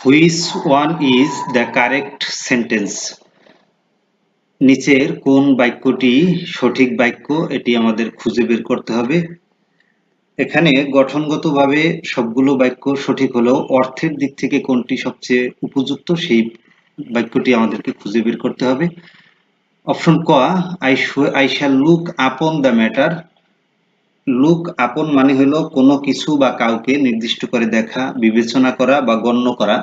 Which one is the correct sentence? নিচের কোন বাক্যটি সঠিক বাক্য এটি আমাদের খুঁজে বের করতে হবে। এখানে গঠনগতভাবে সবগুলো বাক্য সঠিক হলেও অর্থের দিক থেকে কোনটি সবচেয়ে উপযুক্ত সেই বাক্যটি আমাদেরকে খুঁজে বের করতে হবে। অপশন ক, I shall look upon the matter. Look আপন মানে হলো কোনো কিছু বা কাউকে নির্দিষ্ট করে দেখা, বিবেচনা করা বা গণ্য করা।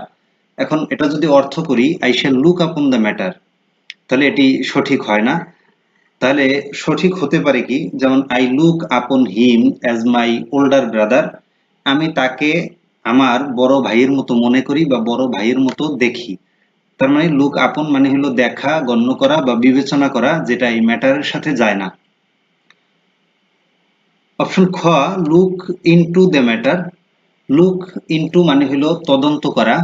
এখন এটা যদি অর্থ করি I shall look upon the matter, তাহলে এটি সঠিক হয় না। তাহলে সঠিক হতে পারে কি, যেমন আই লুক আপন him as my older brother. আমি তাকে আমার বড় ভাইয়ের মতো মনে করি বা বড় ভাইয়ের মতো দেখি। তার মানে লুক আপন মানে হলো দেখা, গণ্য করা বা বিবেচনা করা, যেটা এই ম্যাটারের সাথে যায় না। অপশন খ, look into the matter. Look into মানে হলো তদন্ত করা।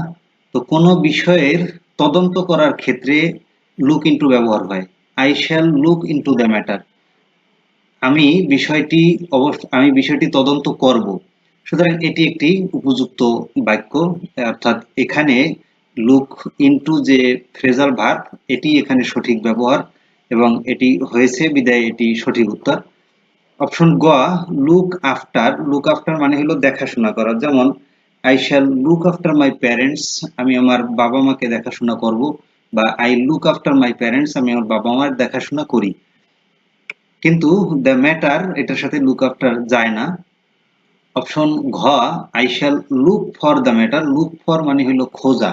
তো কোনো বিষয়ের তদন্ত করার ক্ষেত্রে লুক ইনটু ব্যবহার হয়। I shall look into the matter, আমি বিষয়টি তদন্ত করব। সুতরাং এটি একটি উপযুক্ত বাক্য, অর্থাৎ এখানে লুক ইনটু যে ফ্রেজাল ভার্ব এটি এখানে সঠিক ব্যবহার এবং এটি হয়েছে বিদায় এটি সঠিক উত্তর। অপশন গ, লুক আফটার। লুক আফটার মানে হলো দেখাশোনা করা, যেমন I shall look after my parents, আমি আমার বাবা মাকে দেখাশোনা করব, বা I look after my parents, আমি আমার বাবা মার দেখাশোনা করি। কিন্তু দ্য ম্যাটার এটার সাথে লুক আফটার যায় না। অপশন ঘ, I shall look for the matter. Look for মানে হলো খোঁজা,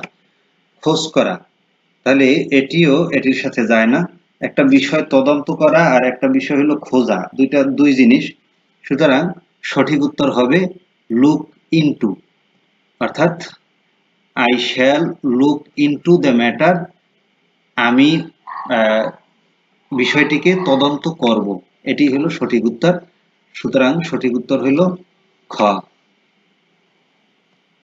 খোঁজ করা, তাহলে এটিও এটির সাথে যায় না। একটা বিষয় তদন্ত করা আর একটা বিষয় হলো খোঁজা, দুই জিনিস। সুতরাং সঠিক উত্তর হবে লুক ইনটু, অর্থাৎ I shall look into the matter, আমি বিষয়টিকে তদন্ত করব, এটি হলো সঠিক উত্তর। সুতরাং সঠিক উত্তর হলো খ।